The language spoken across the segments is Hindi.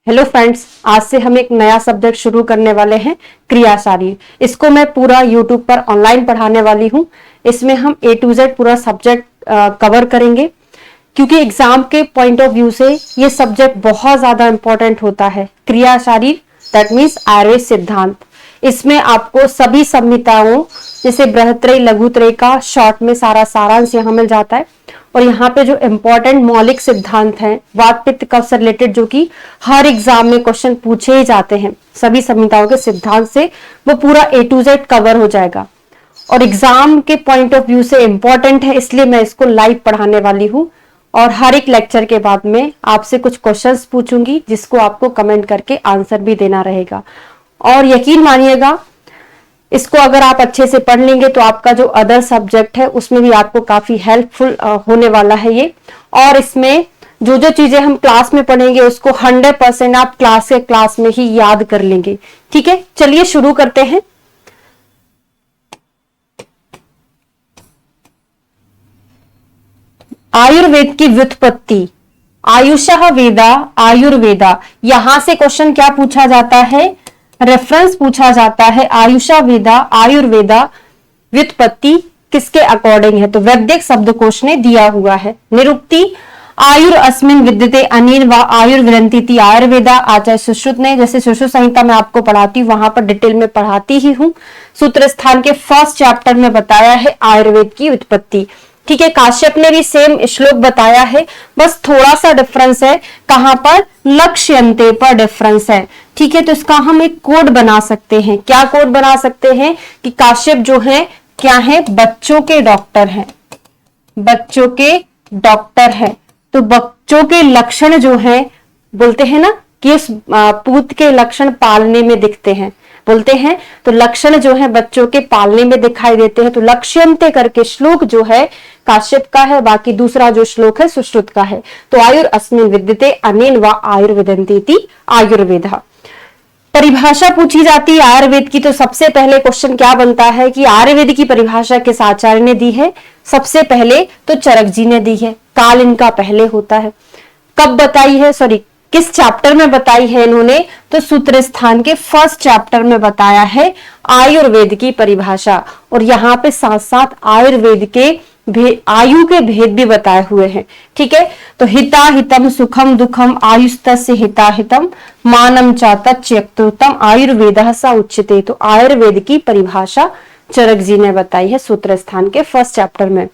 हेलो फ्रेंड्स, आज से हम एक नया सब्जेक्ट शुरू करने वाले हैं, क्रिया शारीर। इसको मैं पूरा यूट्यूब पर ऑनलाइन पढ़ाने वाली हूँ। इसमें हम A to Z पूरा सब्जेक्ट कवर करेंगे, क्योंकि एग्जाम के पॉइंट ऑफ व्यू से ये सब्जेक्ट बहुत ज्यादा इंपॉर्टेंट होता है। क्रिया शारीर दैट मीन्स आयुर्वेद सिद्धांत। इसमें आपको सभी संहिताओं जैसे बृहत्त्रयी लघुत्रयी का शॉर्ट में सारा सारांश यहाँ मिल जाता है। और यहाँ पे जो इम्पोर्टेंट मौलिक सिद्धांत हैं वात पित्त कफ से रिलेटेड, जो कि हर एग्जाम में क्वेश्चन पूछे ही जाते हैं सभी संहिताओं के सिद्धांत से, वो पूरा A to Z कवर हो जाएगा। और एग्जाम के पॉइंट ऑफ व्यू से इम्पोर्टेंट है, इसलिए मैं इसको लाइव पढ़ाने वाली हूँ। और हर एक लेक्चर के बाद में आपसे कुछ क्वेश्चंस पूछूंगी, जिसको आपको कमेंट करके आंसर भी देना रहेगा। और यकीन मानिएगा, इसको अगर आप अच्छे से पढ़ लेंगे तो आपका जो अदर सब्जेक्ट है उसमें भी आपको काफी हेल्पफुल होने वाला है ये। और इसमें जो जो चीजें हम क्लास में पढ़ेंगे उसको 100% आप क्लास में ही याद कर लेंगे। ठीक है, चलिए शुरू करते हैं। आयुर्वेद की व्युत्पत्ति, आयुषः वेदा आयुर्वेदा, यहां से क्वेश्चन क्या पूछा जाता है, रेफरेंस पूछा जाता है। आयुषा वेदा आयुर्वेदा व्युत्पत्ति किसके अकॉर्डिंग है, तो वैदिक शब्दकोश ने दिया हुआ है। निरुक्ति, आयुर अस्मिन् विद्यते अनेन व आयुर्विदन्तीति आयुर्वेदा, आचार्य सुश्रुत ने, जैसे सुश्रुत संहिता में आपको पढ़ाती हूँ वहां पर डिटेल में पढ़ाती ही हूँ। सूत्र स्थान के फर्स्ट चैप्टर में बताया है आयुर्वेद की व्युत्पत्ति। ठीक है, काश्यप ने भी सेम श्लोक बताया है, बस थोड़ा सा डिफरेंस है। कहां पर, लक्ष्यन्ते पर डिफरेंस है। ठीक है, तो इसका हम एक कोड बना सकते हैं। क्या कोड बना सकते हैं कि काश्यप जो है क्या है, बच्चों के डॉक्टर हैं, बच्चों के डॉक्टर हैं। तो बच्चों के लक्षण जो है, बोलते हैं ना कि उस पूत के लक्षण पालने में दिखते हैं, बोलते हैं। तो लक्षण जो है बच्चों के पालने में दिखाई देते हैं। तो लक्ष्यन्ते करके श्लोक जो है काश्यप का है, बाकी दूसरा जो श्लोक है सुश्रुत का है। तो आयुर अस्मिन् विद्यते अनेन व आयुर्विदन्तीति आयुर्वेदा। परिभाषा पूछी जाती है आयुर्वेद की, तो सबसे पहले क्वेश्चन क्या बनता है कि आयुर्वेद की परिभाषा किस आचार्य ने दी है। सबसे पहले तो चरक जी ने दी है, काल इनका पहले होता है। कब बताई है, सॉरी किस चैप्टर में बताई है इन्होंने, तो सूत्र स्थान के फर्स्ट चैप्टर में बताया है आयुर्वेद की परिभाषा। और यहाँ पे साथ साथ आयुर्वेद के आयु के भेद भी बताए हुए हैं। ठीक है, तो हिता हितम सुखम दुखम आयुस्तस्य हिता हितम मानम च तच्यक्तोत्तम आयुर्वेदः स उच्यते। तो आयुर्वेद की परिभाषा चरक जी ने बताई है सूत्र स्थान के फर्स्ट चैप्टर में।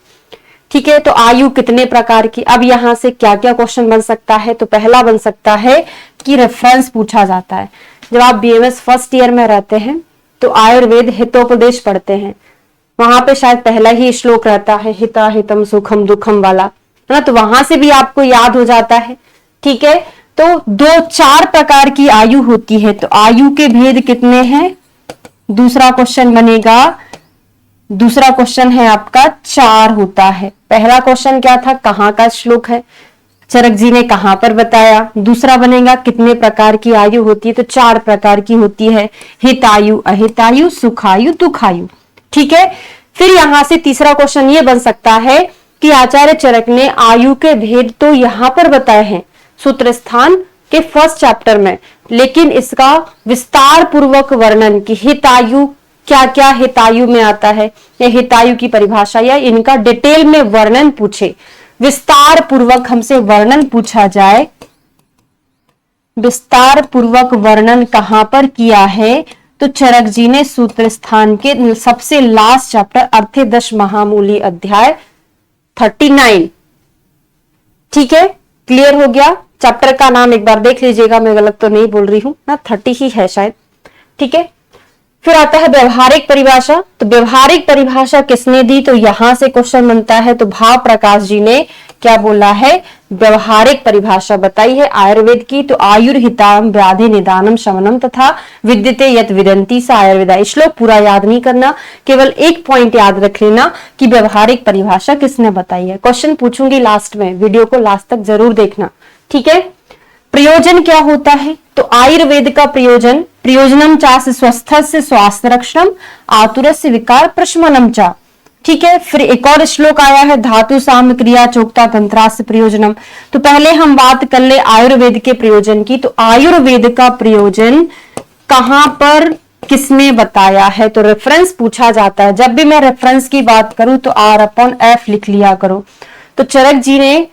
ठीक है, तो आयु कितने प्रकार की, अब यहां से क्या क्या क्वेश्चन बन सकता है, तो पहला बन सकता है कि रेफरेंस पूछा जाता है। जब आप BMS फर्स्ट ईयर में रहते हैं तो आयुर्वेद हितोपदेश पढ़ते हैं, वहां पे शायद पहला ही श्लोक रहता है हिता हितम सुखम दुखम वाला, है ना, तो वहां से भी आपको याद हो जाता है। ठीक है, तो 2-4 प्रकार की आयु होती है, तो आयु के भेद कितने हैं, दूसरा क्वेश्चन बनेगा। दूसरा क्वेश्चन है आपका 4 होता है। पहला क्वेश्चन क्या था, कहाँ का श्लोक है, चरक जी ने कहां पर बताया। दूसरा बनेगा कितने प्रकार की आयु होती है, तो 4 प्रकार की होती है, हितायु अहितायु सुखायु दुखायु। ठीक है, फिर यहां से तीसरा क्वेश्चन ये बन सकता है कि आचार्य चरक ने आयु के भेद तो यहां पर बताए हैं सूत्र स्थान के फर्स्ट चैप्टर में, लेकिन इसका विस्तार पूर्वक वर्णन की हितायु क्या क्या हितायु में आता है, या हितायु की परिभाषा या इनका डिटेल में वर्णन पूछे, विस्तार पूर्वक हमसे वर्णन पूछा जाए। विस्तार पूर्वक वर्णन कहां पर किया है, तो चरक जी ने सूत्र स्थान के सबसे लास्ट चैप्टर अर्थेदश महामूली अध्याय 39। ठीक है, क्लियर हो गया। चैप्टर का नाम एक बार देख लीजिएगा, मैं गलत तो नहीं बोल रही हूं ना, 30 ही है शायद। ठीक है, फिर आता है व्यवहारिक परिभाषा। तो व्यवहारिक परिभाषा किसने दी, तो यहां से क्वेश्चन बनता है। तो भाव प्रकाश जी ने क्या बोला है, व्यवहारिक परिभाषा बताई है आयुर्वेद की। तो आयुर्हिताम व्याधि निदानम शमनम तथा विद्यते यत विदन्ति सा आयुर्वेदा। श्लोक पूरा याद नहीं करना, केवल एक पॉइंट याद रख लेना कि व्यवहारिक परिभाषा किसने बताई है। क्वेश्चन पूछूंगी लास्ट में, वीडियो को लास्ट तक जरूर देखना। ठीक है, प्रयोजन क्या होता है, तो आयुर्वेद का प्रयोजन, प्रयोजनम चा स्वस्थस्य स्वास्थ्य रक्षणम आतुरस्य विकार प्रशमनम चा। ठीक है। फिर एक और श्लोक आया है, धातु साम क्रिया चोक्ता तंत्रास्य प्रयोजनम। तो पहले हम बात कर ले आयुर्वेद के प्रयोजन की। तो आयुर्वेद का प्रयोजन कहां पर किसने बताया है? तो रेफरेंस पूछा जाता है। जब भी मैं रेफरेंस की बात करूं तो R/F लिख लिया करो। तो चरक जी ने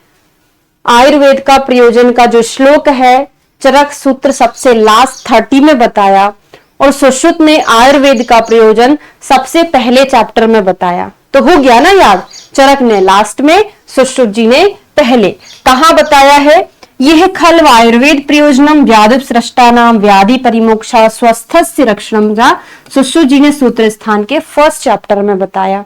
आयुर्वेद का प्रयोजन का जो श्लोक है, चरक सूत्र सबसे लास्ट 30 में बताया, और सुश्रुत ने आयुर्वेद का प्रयोजन सबसे पहले चैप्टर में बताया। तो हो गया ना याद, चरक ने लास्ट में, सुश्रुत जी ने पहले। कहां बताया है? यह खल्व आयुर्वेद प्रयोजनम व्याधि सृष्टानाम व्याधि परिमोक्षा स्वस्थस्य रक्षणम का सुश्रुत जी ने सूत्र स्थान के फर्स्ट चैप्टर में बताया।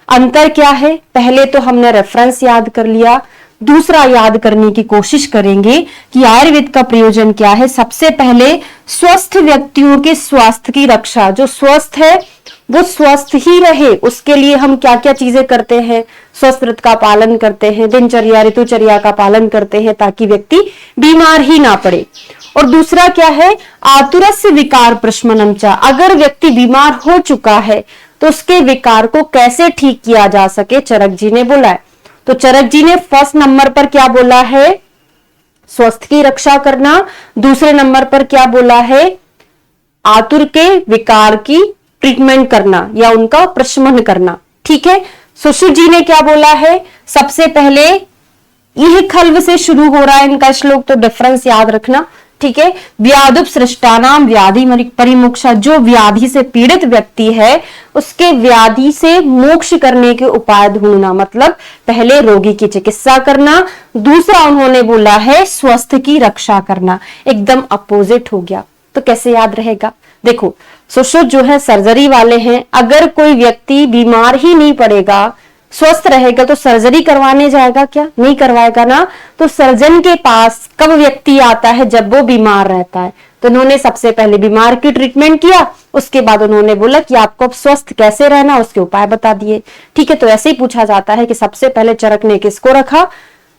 अंतर क्या है? पहले तो हमने रेफरेंस याद कर लिया, दूसरा याद करने की कोशिश करेंगे कि आयुर्वेद का प्रयोजन क्या है। सबसे पहले स्वस्थ व्यक्तियों के स्वास्थ्य की रक्षा, जो स्वस्थ है वो स्वस्थ ही रहे, उसके लिए हम क्या क्या चीजें करते हैं? स्वस्थ व्रत का पालन करते हैं, दिनचर्या ऋतुचर्या का पालन करते हैं, ताकि व्यक्ति बीमार ही ना पड़े। और दूसरा क्या है? आतुरस्य विकार प्रशमनम च, अगर व्यक्ति बीमार हो चुका है तो उसके विकार को कैसे ठीक किया जा सके, चरक जी ने बोला है। तो चरक जी ने फर्स्ट नंबर पर क्या बोला है? स्वस्थ की रक्षा करना। दूसरे नंबर पर क्या बोला है? आतुर के विकार की ट्रीटमेंट करना या उनका प्रशमन करना। ठीक है। सुश्रुत जी ने क्या बोला है? सबसे पहले यह खल्व से शुरू हो रहा है इनका श्लोक, तो डिफरेंस याद रखना। ठीक है। व्याधुप सृष्टानाम व्याधि परिमोक्षा, जो व्याधि से पीड़ित व्यक्ति है उसके व्याधि से मोक्ष करने के उपाय ढूंढना, मतलब पहले रोगी की चिकित्सा करना। दूसरा उन्होंने बोला है स्वस्थ की रक्षा करना। एकदम अपोजिट हो गया, तो कैसे याद रहेगा? देखो, सुश्रुत जो है सर्जरी वाले हैं, अगर कोई व्यक्ति बीमार ही नहीं पड़ेगा, स्वस्थ रहेगा, तो सर्जरी करवाने जाएगा क्या? नहीं करवाएगा ना। तो सर्जन के पास कब व्यक्ति आता है? जब वो बीमार रहता है। तो उन्होंने सबसे पहले बीमार की ट्रीटमेंट किया, उसके बाद उन्होंने बोला कि आपको अब स्वस्थ कैसे रहना, उसके उपाय बता दिए। ठीक है। तो ऐसे ही पूछा जाता है कि सबसे पहले चरक ने किसको रखा,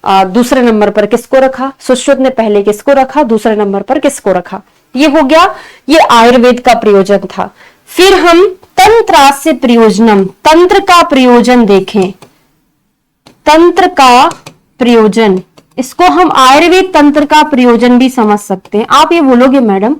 दूसरे नंबर पर किसको रखा? सुश्रुत ने पहले किसको रखा, दूसरे नंबर पर किसको रखा? ये हो गया, ये आयुर्वेद का प्रयोजन था। फिर हम तंत्रास्य प्रयोजनम, तंत्र का प्रयोजन देखें। तंत्र का प्रयोजन, इसको हम आयुर्वेद तंत्र का प्रयोजन भी समझ सकते हैं। आप ये बोलोगे मैडम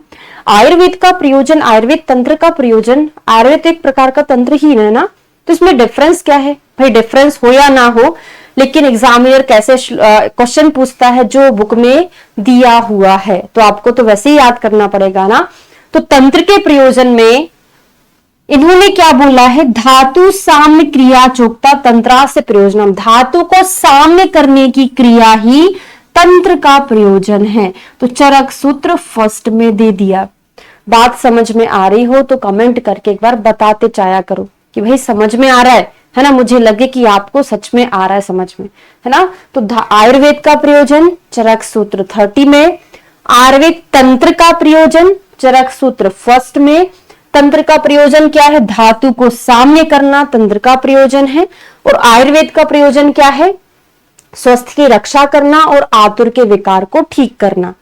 आयुर्वेद का प्रयोजन, आयुर्वेद तंत्र का प्रयोजन, आयुर्वेद एक प्रकार का तंत्र ही है ना, तो इसमें डिफरेंस क्या है? भाई डिफरेंस हो या ना हो, लेकिन एग्जामिनर कैसे क्वेश्चन पूछता है? जो बुक में दिया हुआ है, तो आपको तो वैसे ही याद करना पड़ेगा ना। तो तंत्र के प्रयोजन में इन्होंने क्या बोला है? धातु साम्य क्रिया चोक्ता तंत्रा से प्रयोजनम, धातु को साम्य करने की क्रिया ही तंत्र का प्रयोजन है। तो चरक सूत्र फर्स्ट में दे दिया। बात समझ में आ रही हो तो कमेंट करके एक बार बताते जाया करो कि भाई समझ में आ रहा है ना। मुझे लगे कि आपको सच में आ रहा है समझ में, है ना। तो आयुर्वेद का प्रयोजन चरक सूत्र 30 में, आयुर्वेद तंत्र का प्रयोजन चरक सूत्र फर्स्ट में। तंत्र का प्रयोजन क्या है? धातु को साम्य करना तंत्र का प्रयोजन है। और आयुर्वेद का प्रयोजन क्या है? स्वस्थ की रक्षा करना और आतुर के विकार को ठीक करना।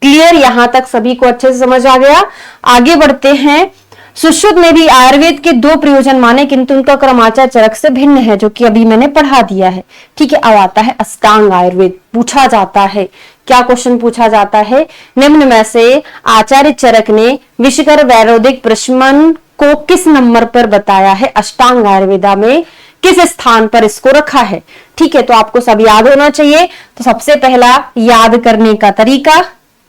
क्लियर? यहां तक सभी को अच्छे से समझ आ गया। आगे बढ़ते हैं। सुश्रुत ने भी आयुर्वेद के 2 प्रयोजन माने, किंतु उनका क्रमाचार चरक से भिन्न है, जो कि अभी मैंने पढ़ा दिया है। ठीक है। अब आता है अष्टांग आयुर्वेद। पूछा जाता है, क्या क्वेश्चन पूछा जाता है? निम्न में से आचार्य चरक ने विषकर वैरोधिक प्रशमन को किस नंबर पर बताया है? अष्टांग आयुर्वेदा में किस स्थान पर इसको रखा है? ठीक है। तो आपको सब याद होना चाहिए। तो सबसे पहला याद करने का तरीका,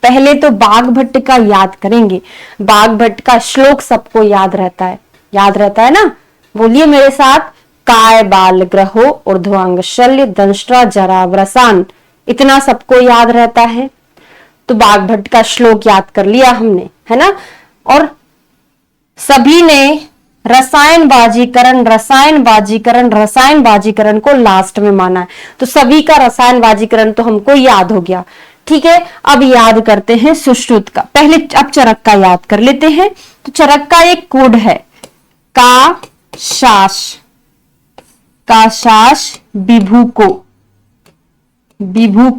पहले तो बाघभट्ट का याद करेंगे। बाघभट्ट का श्लोक सबको याद रहता है, याद रहता है ना? बोलिए मेरे साथ, काय बाल ग्रहो ऊर्ध्वांग शल्य दंष्ट्रा जरा व्रसान, इतना सबको याद रहता है। तो बाघभट्ट का श्लोक याद कर लिया हमने, है ना। और सभी ने रसायन बाजीकरण रसायन बाजीकरण रसायन बाजीकरण को लास्ट में माना है। तो सभी का रसायन बाजीकरण तो हमको याद हो गया। ठीक है। अब याद करते हैं सुश्रुत का। पहले अब चरक का याद कर लेते हैं। तो चरक का एक कोड है काशाश, काशाश विभू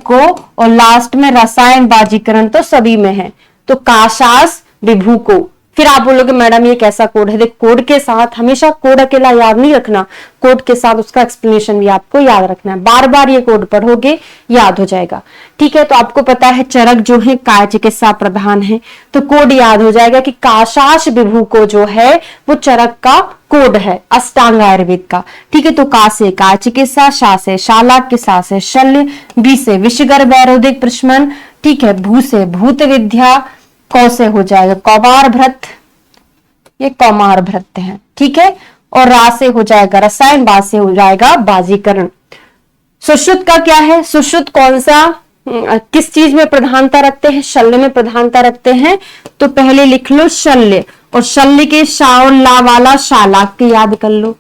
को, और लास्ट में रसायन बाजीकरण तो सभी में है। तो काशास विभू को, फिर आप बोलोगे मैडम ये कैसा कोड है। देख, कोड के साथ हमेशा कोड अकेला याद नहीं रखना, कोड के साथ उसका एक्सप्लेनेशन भी आपको याद रखना है। बार बार ये कोड पढ़ोगे याद हो जाएगा। ठीक है, तो आपको पता है चरक जो है काय चिकित्सा प्रधान है, तो कोड याद हो जाएगा कि काशाश विभू को जो है वो चरक का कोड है अष्टांग आयुर्वेद का। ठीक है, तो का से काय चिकित्सा, शा से शाला, किसा से शल्य, बी से विषगर्भ वैरोधिक प्रशमन, ठीक है, भू से भूत विद्या, कौ से हो जाएगा कौमार भ्रत, ये कौमार भ्रत है। ठीक है, और रा से हो जाएगा रसायन, बा से हो जाएगा बाजीकरण। सुश्रुत का क्या है? सुश्रुत कौन सा किस चीज में प्रधानता रखते हैं? शल्य में प्रधानता रखते हैं। तो पहले लिख लो शल्य, और शल्य के शा और ला वाला शालाक के याद कर लो।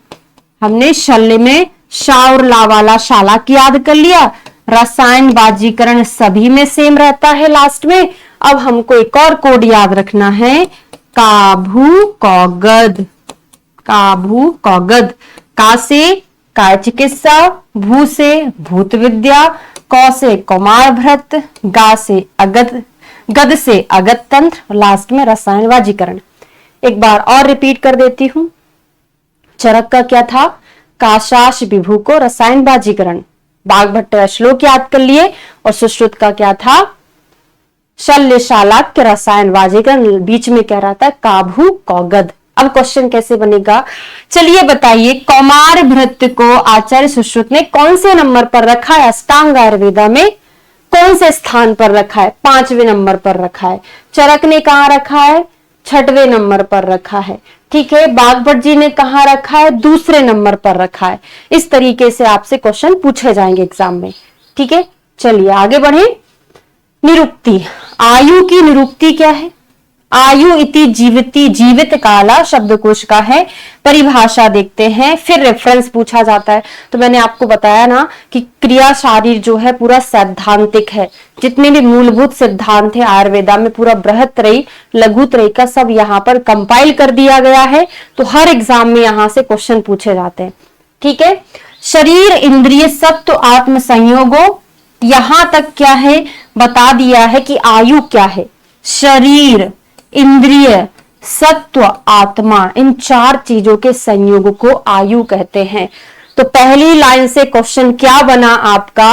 हमने शल्य में शा और ला वाला शालाक याद कर लिया। रसायन बाजीकरण सभी में सेम रहता है लास्ट में। अब हमको एक और कोड याद रखना है, काभू कौगद, काभू कौगद। का से काय चिकित्सा, भू से भूत विद्या, कौ से कौमार भ्रत, गा से अगध, गद से अगध तंत्र, लास्ट में रसायन बाजीकरण। एक बार और रिपीट कर देती हूं। चरक का क्या था? काशाश विभू को रसायन बाजीकरण, बाघभट्ट श्लोक याद कर लिए। और सुश्रुत का क्या था? शल्य शालाक के रसायन बाजीकरण, बीच में कह रहा था काभू कौगद। अब क्वेश्चन कैसे बनेगा, चलिए बताइए। कौमार भृत्य को आचार्य सुश्रुत ने कौन से नंबर पर रखा है? अष्टांग आयुर्वेदा में कौन से स्थान पर रखा है? 5वें नंबर पर रखा है। चरक ने कहां रखा है? 6वें नंबर पर रखा है। ठीक है, बाघभट्ट जी ने कहां रखा है? 2 नंबर पर रखा है। इस तरीके से आपसे क्वेश्चन पूछे जाएंगे एग्जाम में। ठीक है, चलिए आगे बढ़े। निरुक्ति, आयु की निरुक्ति क्या है? आयु इति जीविति, जीवित काला शब्दकोश का है। परिभाषा देखते हैं, फिर रेफरेंस पूछा जाता है। तो मैंने आपको बताया ना कि क्रिया शारीर जो है पूरा सैद्धांतिक है। जितने भी मूलभूत सिद्धांत है आयुर्वेदा में, पूरा बृहत्त्रयी लघुत्रयी का सब यहाँ पर कंपाइल कर दिया गया है। तो हर एग्जाम में यहाँ से क्वेश्चन पूछे जाते हैं। ठीक है, शरीर इंद्रिय सत्व आत्म संयोगो, यहां तक क्या है बता दिया है कि आयु क्या है। शरीर, इंद्रिय, सत्व, आत्मा, इन 4 चीजों के संयोग को आयु कहते हैं। तो पहली लाइन से क्वेश्चन क्या बना आपका?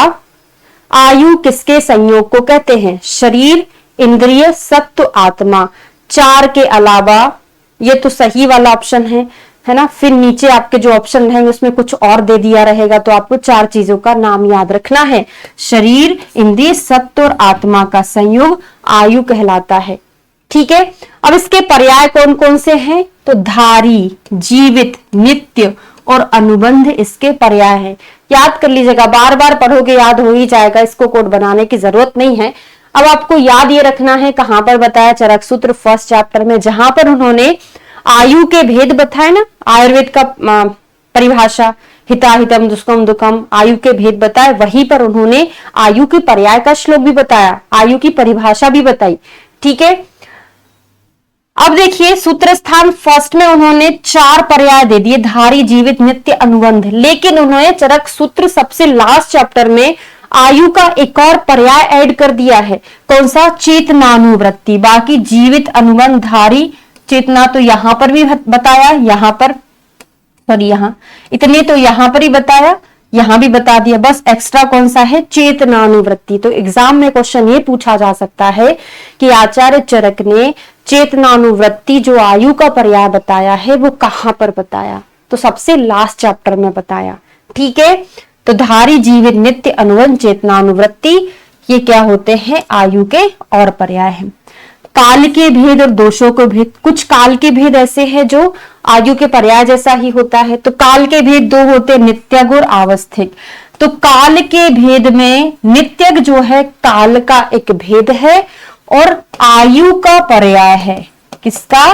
आयु किसके संयोग को कहते हैं? शरीर, इंद्रिय, सत्व, आत्मा। 4 के अलावा, ये तो सही वाला ऑप्शन है ना। फिर नीचे आपके जो ऑप्शन रहेंगे उसमें कुछ और दे दिया रहेगा, तो आपको 4 चीजों का नाम याद रखना है। शरीर, इंद्रिय, सत्व और आत्मा का संयोग आयु कहलाता है। ठीक है, अब इसके पर्याय कौन कौन से हैं? तो धारी, जीवित, नित्य और अनुबंध इसके पर्याय हैं। याद कर लीजिएगा, बार बार पढ़ोगे याद हो ही जाएगा, इसको कोड बनाने की जरूरत नहीं है। अब आपको याद ये रखना है कहां पर बताया? चरक सूत्र 1st चैप्टर में, जहां पर उन्होंने आयु के भेद बताए ना, आयुर्वेद का परिभाषा, हिताहितम दुष्कम दुखम, आयु के भेद बताए, वहीं पर उन्होंने आयु के पर्याय का श्लोक भी बताया, आयु की परिभाषा भी बताई। ठीक है, अब देखिए सूत्र स्थान 1st में उन्होंने 4 पर्याय दे दिए, धारी, जीवित, नित्य, अनुबंध। लेकिन उन्होंने चरक सूत्र सबसे लास्ट चैप्टर में आयु का एक और पर्याय ऐड कर दिया है। कौन सा? चेतनानुवृत्ति। बाकी जीवित, अनुबंध, धारी, चेतना तो यहां पर भी बताया, यहां पर सॉरी यहां इतने तो यहां पर ही बताया, यहां भी बता दिया। बस एक्स्ट्रा कौन सा है? चेतनानुवृत्ति। तो एग्जाम में क्वेश्चन ये पूछा जा सकता है कि आचार्य चरक ने चेतनानुवृत्ति जो आयु का पर्याय बताया है वो कहां पर बताया? तो सबसे लास्ट चैप्टर में बताया। ठीक है, तो धारी, जीवित, नित्य, अनुबंध, चेतनानुवृत्ति, ये क्या होते हैं? आयु के और पर्याय हैं। काल के भेद और दोषों के भेद, कुछ काल के भेद ऐसे हैं जो आयु के पर्याय जैसा ही होता है। तो काल के भेद 2 होते हैं, नित्यग और आवस्थिक। तो काल के भेद में नित्यग जो है काल का एक भेद है और आयु का पर्याय है। किसका?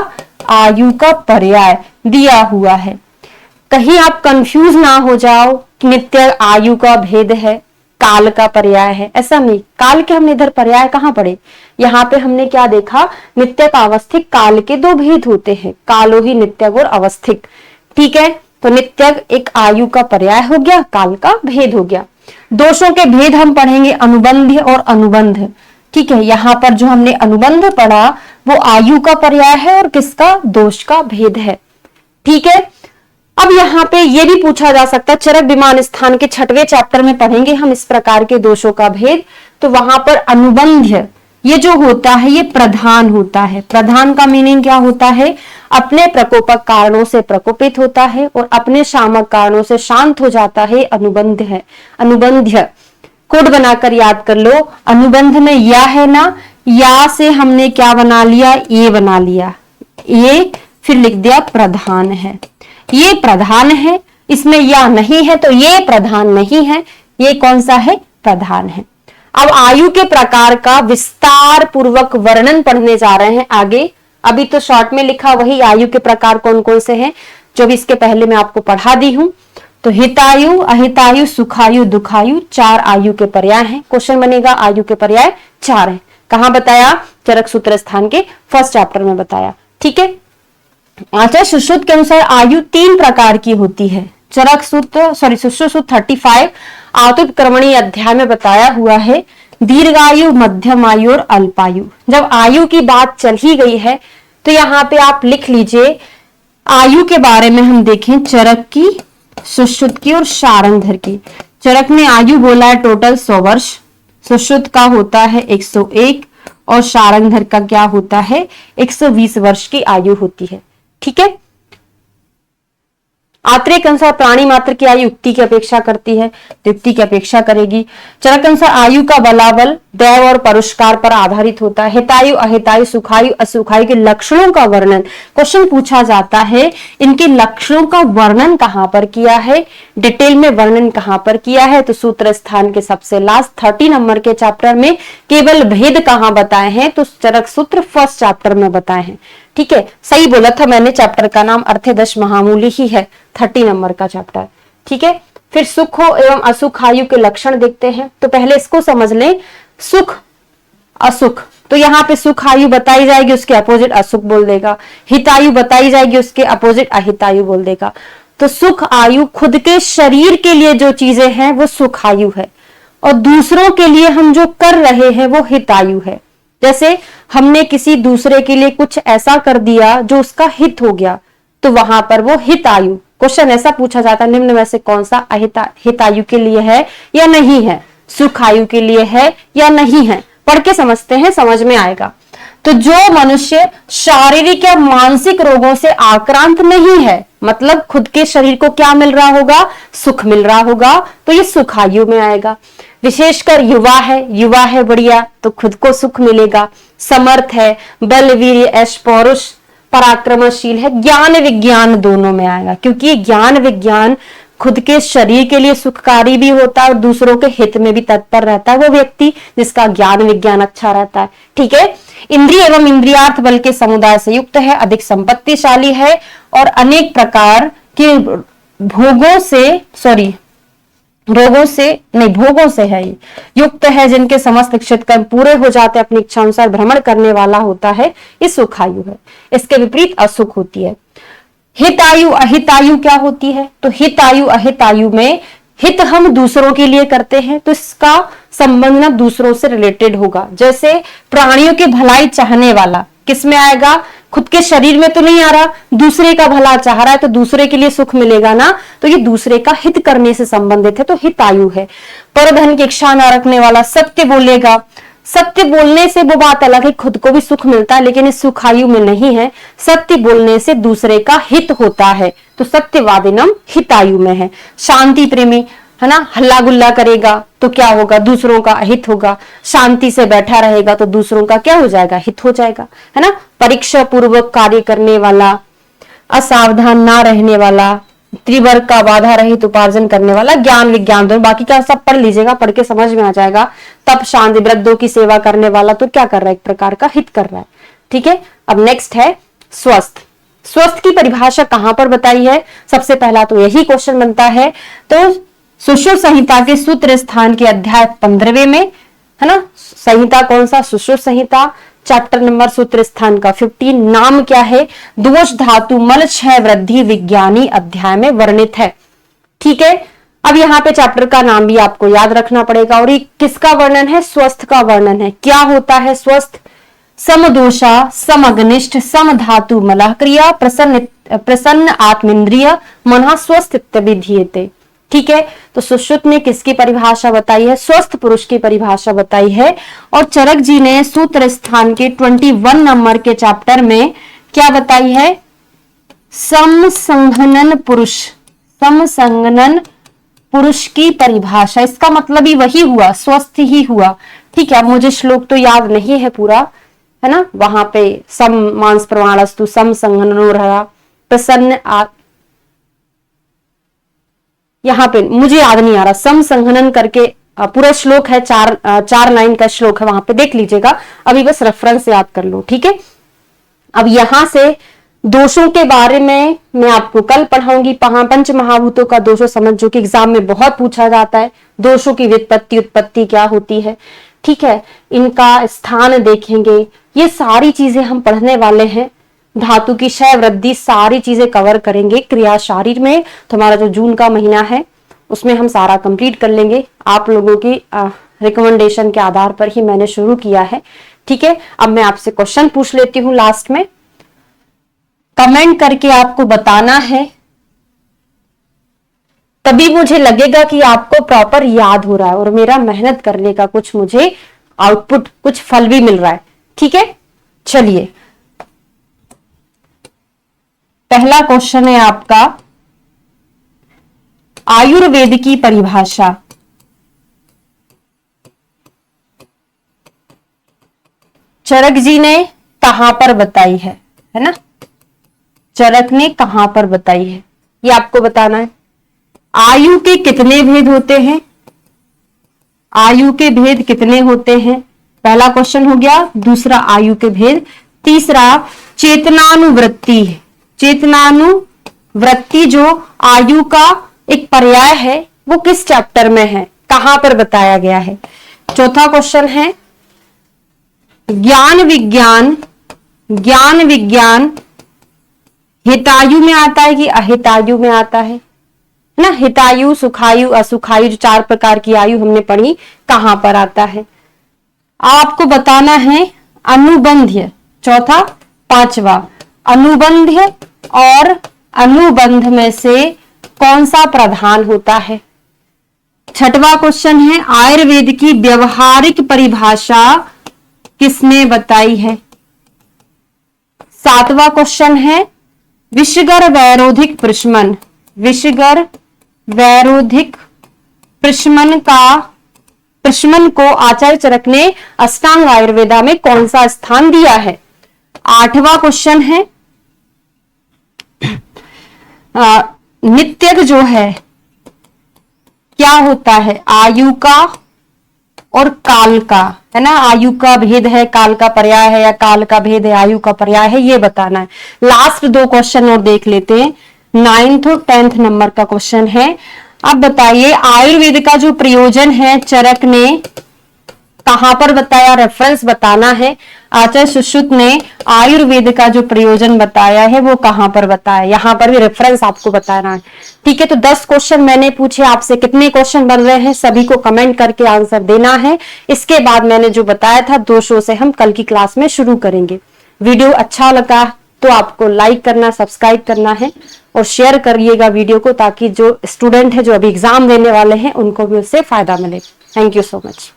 आयु का पर्याय दिया हुआ है। कहीं आप कंफ्यूज ना हो जाओ, नित्य आयु का भेद है, काल का पर्याय है, ऐसा नहीं। काल के हमने इधर पर्याय कहां पढ़े? यहाँ पे हमने क्या देखा? नित्यक, अवस्थिक, काल के 2 भेद होते हैं, कालो ही नित्यक और अवस्थिक। ठीक है, तो नित्यक एक आयु का पर्याय हो गया, काल का भेद हो गया। दोषों के भेद हम पढ़ेंगे अनुबंध और अनुबंध। ठीक है, यहाँ पर जो हमने अनुबंध पढ़ा वो आयु का पर्याय है और किसका, दोष का भेद है। ठीक है, अब यहाँ पे ये भी पूछा जा सकता है, चरक विमान स्थान के 6वें चैप्टर में पढ़ेंगे हम इस प्रकार के दोषों का भेद। तो वहां पर अनुबंध्य ये जो होता है ये प्रधान होता है। प्रधान का मीनिंग क्या होता है, अपने प्रकोपक कारणों से प्रकोपित होता है और अपने शामक कारणों से शांत हो जाता है, अनुबंध है। अनुबंध्य कोड बनाकर याद कर लो, अनुबंध में या है ना, या से हमने क्या बना लिया, ये बना लिया, ये फिर लिख दिया प्रधान है। ये प्रधान है, इसमें या नहीं है तो ये प्रधान नहीं है, ये कौन सा है, प्रधान है। अब आयु के प्रकार का विस्तार पूर्वक वर्णन पढ़ने जा रहे हैं आगे। अभी तो शॉर्ट में लिखा वही आयु के प्रकार कौन कौन से हैं जो भी इसके पहले मैं आपको पढ़ा दी हूं। तो हितायु, अहितायु, सुखायु, दुखायु 4 आयु के पर्याय हैं। क्वेश्चन बनेगा आयु के पर्याय 4 है। कहां बताया, चरक सूत्र स्थान के फर्स्ट चैप्टर में बताया। ठीक है, आचार्य सुश्रुत के अनुसार आयु 3 प्रकार की होती है। चरक सूत्र सुश्रुत सूत्र 35 आत्मकर्मणी अध्याय में बताया हुआ है, दीर्घायु, मध्यम आयु और अल्पायु। जब आयु की बात चल ही गई है तो यहाँ पे आप लिख लीजिए आयु के बारे में हम देखें, चरक की, सुश्रुत की और शारंगधर की। चरक ने आयु बोला है टोटल 100 वर्ष, सुश्रुत का होता है 101 और शारंगधर का क्या होता है, 120 वर्ष की आयु होती है। ठीक है, आत्रेय के अनुसार प्राणी मात्र की आयु युक्ति की अपेक्षा करती है, युक्ति की अपेक्षा करेगी। चरक के अनुसार आयु का बलाबल दैव और परुष्कार पर आधारित होता है। हितायु, अहितायु, सुखायु, असुखायु के लक्षणों का वर्णन क्वेश्चन पूछा जाता है, इनके लक्षणों का वर्णन कहां पर किया है, डिटेल में वर्णन कहां पर किया है, तो सूत्र स्थान के सबसे लास्ट 30 नंबर के चैप्टर में। केवल भेद कहां बताए हैं, तो चरक सूत्र फर्स्ट चैप्टर में बताए हैं। ठीक है, सही बोला था मैंने, चैप्टर का नाम अर्थदश महामूली ही है, 30 नंबर का चैप्टर। ठीक है, फिर सुख एवं असुख आयु के लक्षण देखते हैं। तो पहले इसको समझ लें, सुख असुख, तो यहाँ पे सुख आयु बताई जाएगी, उसके अपोजिट असुख बोल देगा। हितायु बताई जाएगी, उसके अपोजिट अहितायु बोल देगा। तो सुख आयु खुद के शरीर के लिए जो चीजें हैं वो सुख आयु है, और दूसरों के लिए हम जो कर रहे हैं वो हितायु है। जैसे हमने किसी दूसरे के लिए कुछ ऐसा कर दिया जो उसका हित हो गया, तो वहां पर वो हितायु। क्वेश्चन ऐसा पूछा जाता है, निम्न में से कौन सा हितायु के लिए है या नहीं है, सुख आयु के लिए है या नहीं है। पढ़ के समझते हैं, समझ में आएगा। तो जो मनुष्य शारीरिक या मानसिक रोगों से आक्रांत नहीं है, मतलब खुद के शरीर को क्या मिल रहा होगा, सुख मिल रहा होगा, तो ये सुख आयु में आएगा। विशेषकर युवा है बढ़िया, तो खुद को सुख मिलेगा। समर्थ है, बल वीर्य ऐश पौरुष पराक्रमशील है, ज्ञान विज्ञान दोनों में आएगा, क्योंकि ये ज्ञान विज्ञान खुद के शरीर के लिए सुखकारी भी होता है और दूसरों के हित में भी तत्पर रहता है वो व्यक्ति जिसका ज्ञान विज्ञान अच्छा रहता है। ठीक है, इंद्रिय एवं इंद्रियार्थ बल के समुदाय से युक्त है, अधिक संपत्तिशाली है और अनेक प्रकार के भोगों से है युक्त है, जिनके समस्त इच्छित कर्म पूरे हो जाते हैं, अपनी इच्छा अनुसार भ्रमण करने वाला होता है, ये सुखायु है। इसके विपरीत असुख होती है। हितायु अहितायु क्या होती है, तो हितायु अहितायु में हित हम दूसरों के लिए करते हैं, तो इसका संबंध ना दूसरों से रिलेटेड होगा। जैसे प्राणियों की भलाई चाहने वाला किस में आएगा, खुद के शरीर में तो नहीं आ रहा, दूसरे का भला चाह रहा है, तो दूसरे के लिए सुख मिलेगा ना, तो ये दूसरे का हित करने से संबंधित है, तो हितायु है। परधन की इच्छा न रखने वाला, सत्य बोलेगा, सत्य बोलने से वो बात अलग है, खुद को भी सुख मिलता है, लेकिन इस सुखायु में नहीं है। सत्य बोलने से दूसरे का हित होता है, तो सत्यवादिनम हितायु में है। शांति प्रेमी है ना, हल्ला गुल्ला करेगा तो क्या होगा, दूसरों का अहित होगा। शांति से बैठा रहेगा तो दूसरों का क्या हो जाएगा, हित हो जाएगा, है ना। परीक्षा पूर्वक कार्य करने वाला, असावधान ना रहने वाला, त्रिवर्ग का बाधा रहित उपार्जन करने वाला, ज्ञान विज्ञान दोनों, बाकी का सब पढ़ लीजिएगा, पढ़ के समझ में आ जाएगा। तब शांति, वृद्धों की सेवा करने वाला, तो क्या कर रहा है, एक प्रकार का हित कर रहा है। ठीक है, अब नेक्स्ट है स्वस्थ। स्वस्थ की परिभाषा कहां पर बताई है, सबसे पहला तो यही क्वेश्चन बनता है। तो सुश्रुत संहिता के सूत्र स्थान के अध्याय 15वें में, है ना, संहिता कौन सा, सुश्रुत संहिता, चैप्टर नंबर सूत्र स्थान का 15, नाम क्या है, दोष धातु मल क्षय वृद्धि विज्ञानी अध्याय में वर्णित है। ठीक है, अब यहाँ पे चैप्टर का नाम भी आपको याद रखना पड़ेगा। और ये किसका वर्णन है, स्वस्थ का वर्णन है। क्या होता है स्वस्थ, समदोषा, समअग्निष्ठ, समधातु मलः क्रिया, प्रसन्न आत्मेन्द्रिय, मनः स्वस्थ इत्यभिधीयते। ठीक है, तो सुश्रुत ने किसकी परिभाषा बताई है? स्वस्थ पुरुष की परिभाषा बताई है। और चरक जी ने सूत्र स्थान के 21 नंबर के चैप्टर में क्या बताई है? समसंघनन पुरुष, समसंघनन पुरुष की परिभाषा। इसका मतलब ही वही हुआ, स्वस्थ ही हुआ। ठीक है, अब मुझे श्लोक तो याद नहीं है पूरा, है ना, वहां पे सम मांस प्रमाणस्तु समसंघननो रहा, प्रसन्न यहाँ पे मुझे याद नहीं आ रहा, समसंघनन करके पूरा श्लोक है, चार लाइन का श्लोक है, वहां पे देख लीजिएगा। अभी बस रेफरेंस याद कर लो। ठीक है, अब यहां से दोषों के बारे में मैं आपको कल पढ़ाऊंगी। पंच महाभूतों का दोषों समझ, जो कि एग्जाम में बहुत पूछा जाता है। दोषों की व्युत्पत्ति उत्पत्ति क्या होती है, ठीक है, इनका स्थान देखेंगे, ये सारी चीजें हम पढ़ने वाले हैं। धातु की क्षय वृद्धि सारी चीजें कवर करेंगे क्रिया शारीर में। तो हमारा जो जून का महीना है उसमें हम सारा कंप्लीट कर लेंगे। आप लोगों की रिकमेंडेशन के आधार पर ही मैंने शुरू किया है। ठीक है, अब मैं आपसे क्वेश्चन पूछ लेती हूँ लास्ट में, कमेंट करके आपको बताना है, तभी मुझे लगेगा कि आपको प्रॉपर याद हो रहा है और मेरा मेहनत करने का कुछ मुझे आउटपुट, कुछ फल भी मिल रहा है। ठीक है, चलिए पहला क्वेश्चन है आपका, आयुर्वेद की परिभाषा। चरक जी ने कहां पर बताई है ना? चरक ने कहां पर बताई है ये आपको बताना है। आयु के कितने भेद होते हैं? आयु के भेद कितने होते हैं? पहला क्वेश्चन हो गया। दूसरा आयु के भेद। तीसरा चेतनानुवृत्ति। चेतनानुवृत्ति जो आयु का एक पर्याय है वो किस चैप्टर में है, कहां पर बताया गया है? चौथा क्वेश्चन है ज्ञान विज्ञान। ज्ञान विज्ञान हितायु में आता है कि अहितायु में आता है ना? हितायु, सुखायु, असुखायु, जो 4 प्रकार की आयु हमने पढ़ी, कहां पर आता है? आपको बताना है अनुबंध्य। चौथा। पांचवा अनुबंध्य और अनुबंध में से कौन सा प्रधान होता है? छठवां क्वेश्चन है आयुर्वेद की व्यवहारिक परिभाषा किसने बताई है? सातवां क्वेश्चन है विषगर वैरोधिक प्रशमन। विषगर वैरोधिक प्रशमन को आचार्य चरक ने अष्टांग आयुर्वेदा में कौन सा स्थान दिया है? आठवां क्वेश्चन है नित्यक जो है क्या होता है? आयु का और काल का, है ना? आयु का भेद है, काल का पर्याय है, या काल का भेद है, आयु का पर्याय है, ये बताना है। लास्ट 2 क्वेश्चन और देख लेते हैं। 9th और 10th नंबर का क्वेश्चन है। अब बताइए आयुर्वेद का जो प्रयोजन है चरक ने कहां पर बताया? रेफरेंस बताना है। आचार्य सुश्रुत ने आयुर्वेद का जो प्रयोजन बताया है वो कहां पर बताया, यहां पर भी रेफरेंस आपको बताना है। ठीक है, तो 10 क्वेश्चन मैंने पूछे आपसे। कितने क्वेश्चन बन रहे हैं सभी को कमेंट करके आंसर देना है। इसके बाद मैंने जो बताया था 200 से हम कल की क्लास में शुरू करेंगे। वीडियो अच्छा लगा तो आपको लाइक करना, सब्सक्राइब करना है और शेयर करिएगा वीडियो को, ताकि जो स्टूडेंट है जो अभी एग्जाम देने वाले हैं उनको भी उससे फायदा मिले। Thank you so much.